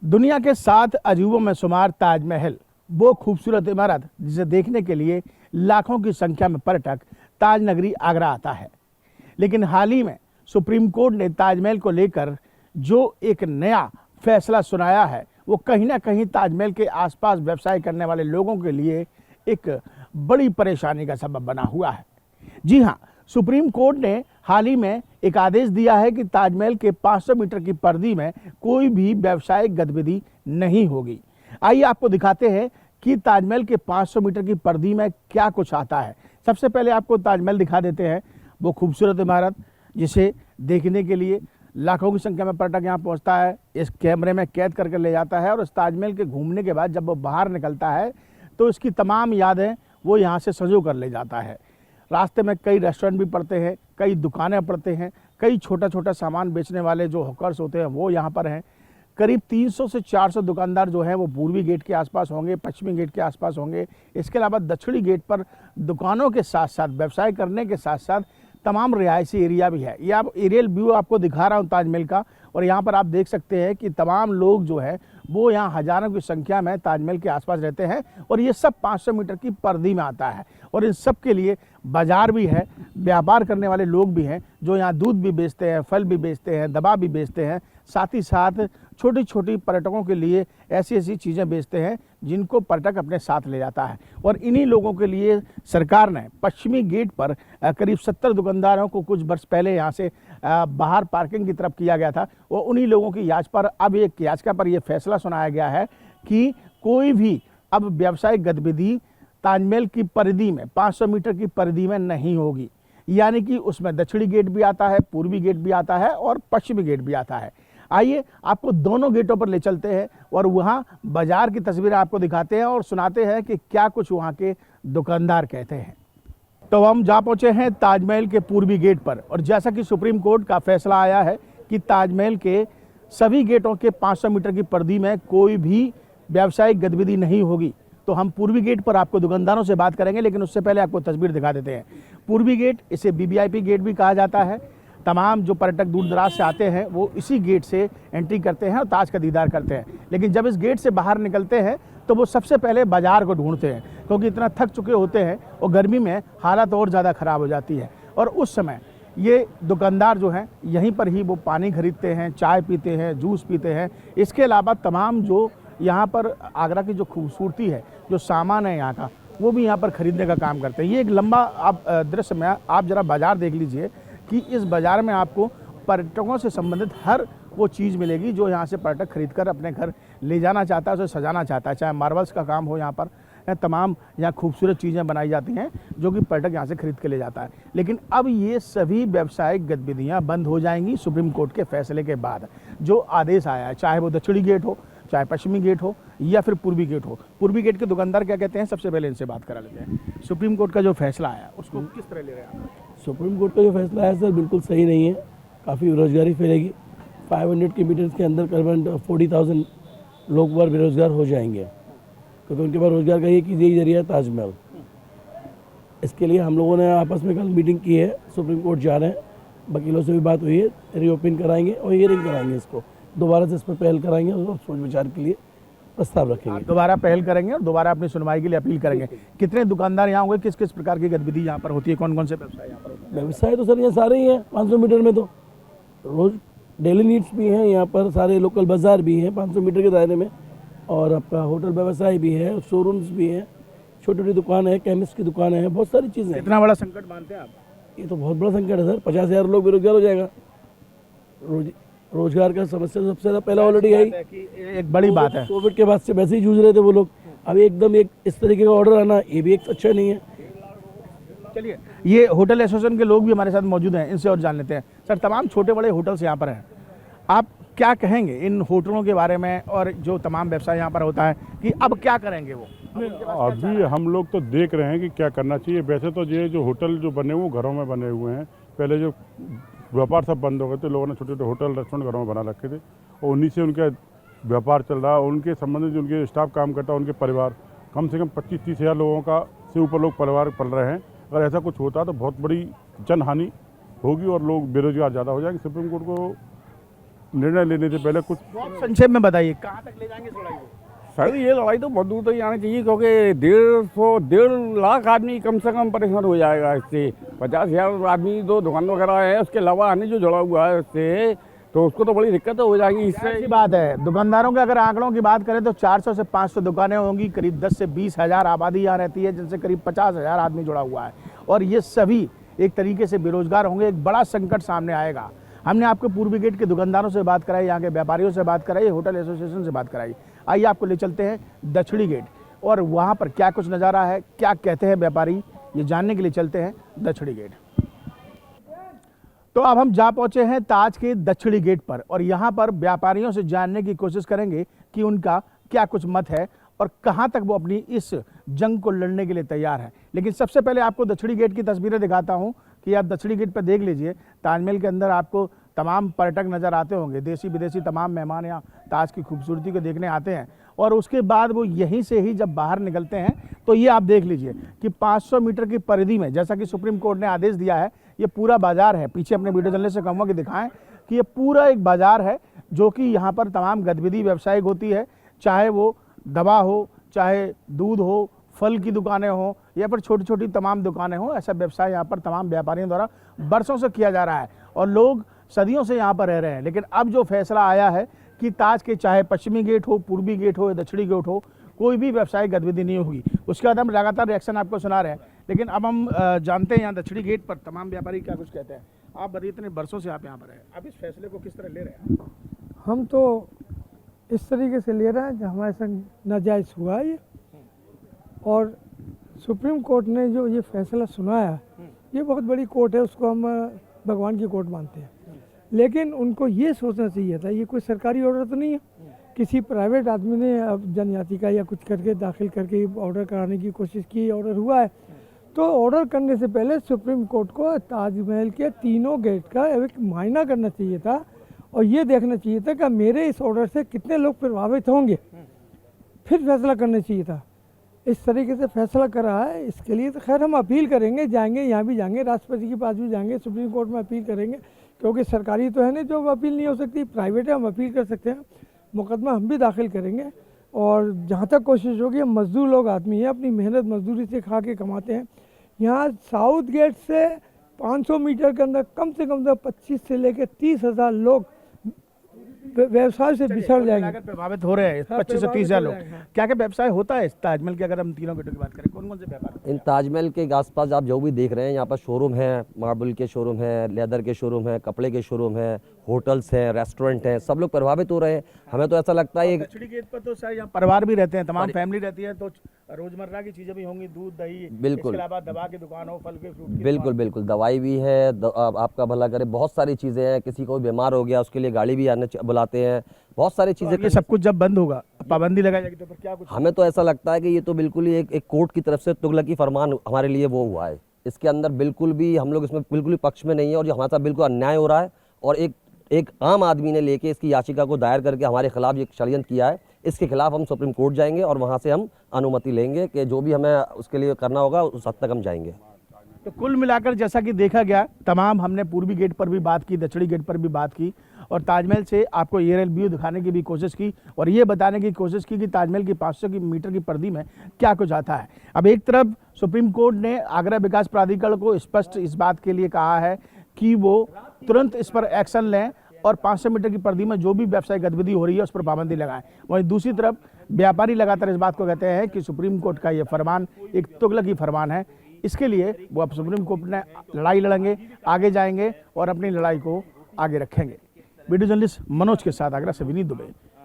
दुनिया के 7 अजूबों में शुमार ताजमहल, वो खूबसूरत इमारत जिसे देखने के लिए लाखों की संख्या में पर्यटक ताज नगरी आगरा आता है। लेकिन हाल ही में सुप्रीम कोर्ट ने ताजमहल को लेकर जो एक नया फैसला सुनाया है, वो कहीं ना कहीं ताजमहल के आसपास व्यवसाय करने वाले लोगों के लिए एक बड़ी परेशानी का सबब बना हुआ है। जी हाँ, सुप्रीम कोर्ट ने हाल ही में एक आदेश दिया है कि ताजमहल के 500 मीटर की परिधि में कोई भी व्यावसायिक गतिविधि नहीं होगी। आइए आपको दिखाते हैं कि ताजमहल के 500 मीटर की परिधि में क्या कुछ आता है। सबसे पहले आपको ताजमहल दिखा देते हैं, वो खूबसूरत इमारत जिसे देखने के लिए लाखों की संख्या में पर्यटक यहाँ पहुँचता है, इस कैमरे में कैद करके ले जाता है और इस ताजमहल के घूमने के बाद जब वो बाहर निकलता है तो इसकी तमाम यादें वो यहाँ से संजो कर ले जाता है। रास्ते में कई रेस्टोरेंट भी पड़ते हैं, कई दुकानें पड़ते हैं, कई छोटा छोटा सामान बेचने वाले जो हॉकर्स होते हैं वो यहाँ पर हैं। करीब 300 से 400 दुकानदार जो हैं वो पूर्वी गेट के आसपास होंगे, पश्चिमी गेट के आसपास होंगे। इसके अलावा दक्षिणी गेट पर दुकानों के साथ साथ व्यवसाय करने के साथ साथ तमाम रिहायशी एरिया भी है। ये आप एरियल व्यू आपको दिखा रहा हूँ ताजमहल का, और यहाँ पर आप देख सकते हैं कि तमाम लोग जो है वो यहाँ हज़ारों की संख्या में ताजमहल के आसपास रहते हैं और ये सब 500 मीटर की परिधि में आता है। और इन सब के लिए बाज़ार भी है, व्यापार करने वाले लोग भी हैं जो यहाँ दूध भी बेचते हैं, फल भी बेचते हैं, दवा भी बेचते हैं, साथ ही साथ छोटी छोटी पर्यटकों के लिए ऐसी ऐसी चीज़ें बेचते हैं जिनको पर्यटक अपने साथ ले जाता है। और इन्हीं लोगों के लिए सरकार ने पश्चिमी गेट पर करीब 70 दुकानदारों को कुछ वर्ष पहले यहाँ से बाहर पार्किंग की तरफ किया गया था। वो उन्हीं लोगों की याचिका पर अब एक याचिका पर यह फैसला सुनाया गया है कि कोई भी अब व्यावसायिक गतिविधि ताजमहल की परिधि में 500 मीटर की परिधि में नहीं होगी। यानी कि उसमें दक्षिणी गेट भी आता है, पूर्वी गेट भी आता है और पश्चिमी गेट भी आता है। आइए आपको दोनों गेटों पर ले चलते हैं और वहाँ बाजार की तस्वीरें आपको दिखाते हैं और सुनाते हैं कि क्या कुछ वहाँ के दुकानदार कहते हैं। तो हम जा पहुँचे हैं ताजमहल के पूर्वी गेट पर, और जैसा कि सुप्रीम कोर्ट का फैसला आया है कि ताजमहल के सभी गेटों के 500 मीटर की परिधि में कोई भी व्यावसायिक गतिविधि नहीं होगी, तो हम पूर्वी गेट पर आपको दुकानदारों से बात करेंगे। लेकिन उससे पहले आपको तस्वीर दिखा देते हैं। पूर्वी गेट, इसे वीवीआईपी गेट भी कहा जाता है। तमाम जो पर्यटक दूर दराज से आते हैं वो इसी गेट से एंट्री करते हैं और ताज का दीदार करते हैं। लेकिन जब इस गेट से बाहर निकलते हैं तो वो सबसे पहले बाज़ार को ढूंढते हैं, क्योंकि इतना थक चुके होते हैं और गर्मी में हालत और ज़्यादा ख़राब हो जाती है। और उस समय ये दुकानदार जो हैं यहीं पर ही वो पानी खरीदते हैं, चाय पीते हैं, जूस पीते हैं। इसके अलावा तमाम जो यहाँ पर आगरा की जो खूबसूरती है, जो सामान है यहाँ का, वो भी यहाँ पर खरीदने का काम करते हैं। ये एक लंबा आप दृश्य में आप ज़रा बाज़ार देख लीजिए कि इस बाज़ार में आपको पर्यटकों से संबंधित हर वो चीज़ मिलेगी जो यहाँ से पर्यटक खरीदकर अपने घर ले जाना चाहता है, उसे सजाना चाहता है। चाहे मार्बल्स का काम हो, यहाँ पर तमाम यहाँ खूबसूरत चीज़ें बनाई जाती हैं जो कि पर्यटक यहाँ से खरीद के ले जाता है। लेकिन अब ये सभी व्यावसायिक गतिविधियाँ बंद हो जाएंगी सुप्रीम कोर्ट के फैसले के बाद। जो आदेश आया है, चाहे वो दक्षिणी गेट हो, चाहे पश्चिमी गेट हो या फिर पूर्वी गेट हो। पूर्वी गेट के दुकानदार क्या कहते हैं, सबसे पहले इनसे बात करा लेते हैं। सुप्रीम कोर्ट का जो फैसला आया उसको किस तरह ले रहे हैं आप? सुप्रीम कोर्ट का जो फैसला है सर बिल्कुल सही नहीं है। काफ़ी बेरोजगारी फैलेगी। 500 किलोमीटर्स के अंदर करीबन 40,000 लोग बार बेरोजगार हो जाएंगे, क्योंकि उनके पास रोजगार का एक यही जरिया है ताजमहल। इसके लिए हम लोगों ने आपस में कल मीटिंग की है, सुप्रीम कोर्ट जा रहे हैं, वकीलों से भी बात हुई है, रीओपन कराएंगे और हियरिंग कराएंगे, इसको दोबारा से इस पर पहल कराएंगे और सोच विचार के लिए प्रस्ताव रखेंगे। दोबारा पहल करेंगे और दोबारा अपनी सुनवाई के लिए अपील करेंगे। कितने दुकानदार यहाँ होंगे, किस किस प्रकार की गतिविधि यहाँ पर होती है, कौन कौन से व्यवसाय यहाँ पर होते हैं? व्यवसाय तो सर यहाँ सारे ही हैं। 500 मीटर में तो रोज डेली नीड्स भी हैं, यहाँ पर सारे लोकल बाजार भी हैं 500 मीटर के दायरे में, और आपका होटल व्यवसाय भी है, शोरूम्स भी हैं, छोटी छोटी दुकान है, केमिस्ट की दुकान है, बहुत सारी चीज़ें। इतना बड़ा संकट मानते हैं आप? ये तो बहुत बड़ा संकट है सर। 50,000 लोग बेरोजगार हो जाएगा। रोजगार का समस्या सबसे ज़्यादा पहला ऑलरेडी आई, एक बड़ी बात है। कोविड के बाद से वैसे ही जूझ रहे थे वो लोग। अब एकदम एक इस तरीके का ऑर्डर आना, ये भी एक अच्छा नहीं है। चलिए, ये होटल एसोसिएशन के लोग भी हमारे साथ मौजूद हैं, इनसे और जान लेते हैं। सर, तमाम छोटे बड़े होटल्स यहाँ पर हैं, आप क्या कहेंगे इन होटलों के बारे में और जो तमाम व्यवसाय यहाँ पर होता है कि अब क्या करेंगे वो? अभी हम लोग तो देख रहे हैं कि क्या करना चाहिए। वैसे तो ये जो होटल जो बने हुए घरों में बने हुए हैं, पहले जो व्यापार सब बंद हो गए थे, लोगों ने छोटे छोटे होटल रेस्टोरेंट घरों में बना रखे थे और उन्हीं से उनका व्यापार चल रहा है। उनके संबंधित जो उनके स्टाफ काम करता है, उनके परिवार कम से कम 25-30 हज़ार लोगों का से ऊपर लोग परिवार पल रहे हैं। अगर ऐसा कुछ होता तो बहुत बड़ी जनहानि होगी और लोग बेरोजगार ज़्यादा हो जाएंगे। सुप्रीम कोर्ट को निर्णय लेने से पहले कुछ बहुत संक्षेप में बताइए कहाँ तक ले जाएंगे इस लड़ाई को? सर ये लड़ाई तो बहुत दूर तक जानी चाहिए, क्योंकि 1.5 लाख आदमी कम से कम परेशान हो जाएगा इससे। 50,000 आदमी तो दुकान वगैरह है, उसके अलावा अन्य जो जुड़ा हुआ है उससे, तो उसको तो बड़ी दिक्कत हो जाएगी इससे। ऐसी बात है, दुकानदारों के अगर आंकड़ों की बात करें तो 400 से 500 दुकानें होंगी, करीब 10 से 20 हज़ार आबादी यहाँ रहती है, जिनसे करीब 50,000 आदमी जुड़ा हुआ है, और ये सभी एक तरीके से बेरोजगार होंगे। एक बड़ा संकट सामने आएगा। हमने आपको पूर्वी गेट के दुकानदारों से बात कराई, यहाँ के व्यापारियों से बात कराई, होटल एसोसिएशन से बात कराई। आइए आपको ले चलते हैं दक्षिणी गेट, और वहाँ पर क्या कुछ नज़ारा है, क्या कहते हैं व्यापारी, ये जानने के लिए चलते हैं दक्षिणी गेट। तो अब हम जा पहुंचे हैं ताज के दक्षिणी गेट पर, और यहाँ पर व्यापारियों से जानने की कोशिश करेंगे कि उनका क्या कुछ मत है और कहाँ तक वो अपनी इस जंग को लड़ने के लिए तैयार है। लेकिन सबसे पहले आपको दक्षिणी गेट की तस्वीरें दिखाता हूँ कि आप दक्षिणी गेट पर देख लीजिए। ताजमहल के अंदर आपको तमाम पर्यटक नज़र आते होंगे, देसी विदेशी तमाम मेहमान यहाँ ताज की खूबसूरती को देखने आते हैं, और उसके बाद वो यहीं से ही जब बाहर निकलते हैं तो ये आप देख लीजिए कि 500 मीटर की परिधि में, जैसा कि सुप्रीम कोर्ट ने आदेश दिया है, ये पूरा बाजार है। पीछे अपने वीडियो जर्नलिस्ट से कहूँगा कि दिखाएं कि ये पूरा एक बाजार है, जो कि यहाँ पर तमाम गतिविधि व्यावसायिक होती है, चाहे वो दवा हो, चाहे दूध हो, फल की दुकानें हो, या फिर छोटी छोटी तमाम दुकानें हो। ऐसा व्यवसाय यहाँ पर तमाम व्यापारियों द्वारा बरसों से किया जा रहा है, और लोग सदियों से यहाँ पर रह रहे हैं। लेकिन अब जो फैसला आया है कि ताज के चाहे पश्चिमी गेट हो, पूर्वी गेट हो या दक्षिणी गेट हो, कोई भी व्यावसायिक गतिविधि नहीं होगी। उसके बाद हम लगातार रिएक्शन आपको सुना रहे हैं। लेकिन अब हम जानते हैं यहाँ दक्षिणी गेट पर तमाम व्यापारी क्या कुछ कहते हैं। आप बताइए, इतने बरसों से आप यहाँ पर हैं, आप इस फैसले को किस तरह ले रहे हैं? हम तो इस तरीके से ले रहे हैं कि हमारे संग नाजायज़ हुआ है ये, और सुप्रीम कोर्ट ने जो ये फैसला सुनाया, ये बहुत बड़ी कोर्ट है, उसको हम भगवान की कोर्ट मानते हैं। लेकिन उनको ये सोचना चाहिए था, ये कोई सरकारी ऑर्डर तो नहीं है, किसी प्राइवेट आदमी ने अब जनजाति का या कुछ करके दाखिल करके ऑर्डर कराने की कोशिश की, ऑर्डर हुआ है। तो ऑर्डर करने से पहले सुप्रीम कोर्ट को ताजमहल के तीनों गेट का एक मुआयना करना चाहिए था, और ये देखना चाहिए था कि मेरे इस ऑर्डर से कितने लोग प्रभावित होंगे, फिर फैसला करना चाहिए था। इस तरीके से फैसला करा है, इसके लिए तो खैर हम अपील करेंगे, जाएंगे, यहाँ भी जाएंगे, राष्ट्रपति के पास भी जाएंगे, सुप्रीम कोर्ट में अपील करेंगे, क्योंकि सरकारी तो है नहीं जो अपील नहीं हो सकती, प्राइवेट है, हम अपील कर सकते हैं, मुकदमा हम भी दाखिल करेंगे। और जहाँ तक कोशिश होगी, हम मजदूर लोग आदमी हैं, अपनी मेहनत मजदूरी से खा के कमाते हैं। यहाँ साउथ गेट से 500 मीटर के अंदर कम से कम 25 से लेकर 30,000 लोग व्यवसाय से बिछड़ जाएंगे, प्रभावित हो रहे हैं। 25 से 30 हज़ार लोग। क्या क्या व्यवसाय होता है इस ताजमहल के? अगर हम तीनों गेटों की बात करें, कौन कौन से व्यापार? इन ताजमहल के आसपास आप जो भी देख रहे हैं, यहाँ पर शोरूम है, मार्बल के शोरूम है, लेदर के शोरूम है, कपड़े के शोरूम है, होटल्स हैं, रेस्टोरेंट हैं, सब लोग प्रभावित हो रहे हैं। हमें तो ऐसा लगता है दक्षिणी गेट पर तो शायद यहाँ परिवार भी रहते हैं, तमाम फैमिली रहती है, तो रोजमर्रा की चीजें भी होंगी, दूध दही, बिल्कुल, इसके अलावा दवा की दुकान हो, फल के फ्रूट की बिल्कुल बिल्कुल दवाई भी है, आपका भला करे, बहुत सारी चीज़ें हैं। किसी को बीमार हो गया उसके लिए गाड़ी भी आने बुलाते हैं, बहुत सारी चीज़ें। ये सब कुछ जब बंद होगा, पाबंदी लगाई जाएगी, तो फिर क्या कुछ? हमें तो ऐसा लगता है कि ये तो बिल्कुल ही एक कोर्ट की तरफ से तुगलकी फरमान हमारे लिए वो हुआ है। इसके अंदर बिल्कुल भी हम लोग इसमें बिल्कुल भी पक्ष में नहीं है, और जो हमारे साथ बिल्कुल अन्याय हो रहा है, और एक आम आदमी ने लेके इसकी याचिका को दायर करके हमारे खिलाफ ये षड्यंत्र किया है, इसके खिलाफ हम सुप्रीम कोर्ट जाएंगे और वहाँ से हम अनुमति लेंगे कि जो भी हमें उसके लिए करना होगा उस हद तक हम जाएंगे। तो कुल मिलाकर जैसा कि देखा गया, तमाम हमने पूर्वी गेट पर भी बात की, दक्षिणी गेट पर भी बात की, और ताजमहल से आपको एरियल व्यू दिखाने की भी कोशिश की, और ये बताने की कोशिश की कि ताजमहल की 500 मीटर की परिधि में क्या कुछ आता है। अब एक तरफ सुप्रीम कोर्ट ने आगरा विकास प्राधिकरण को स्पष्ट इस बात के लिए कहा है कि वो तुरंत इस पर एक्शन लें, और 500 मीटर की परिधि में जो भी व्यावसायिक गतिविधि हो रही है उस पर पाबंदी लगाएं। वहीं दूसरी तरफ व्यापारी लगातार इस बात को कहते हैं कि सुप्रीम कोर्ट का ये फरमान एक तुगलकी फरमान है। इसके लिए वो अब सुप्रीम कोर्ट ने लड़ाई लड़ेंगे, आगे जाएंगे और अपनी लड़ाई को आगे रखेंगे। वीडियो जर्नलिस्ट मनोज के साथ आगरा से विनीत दुबे,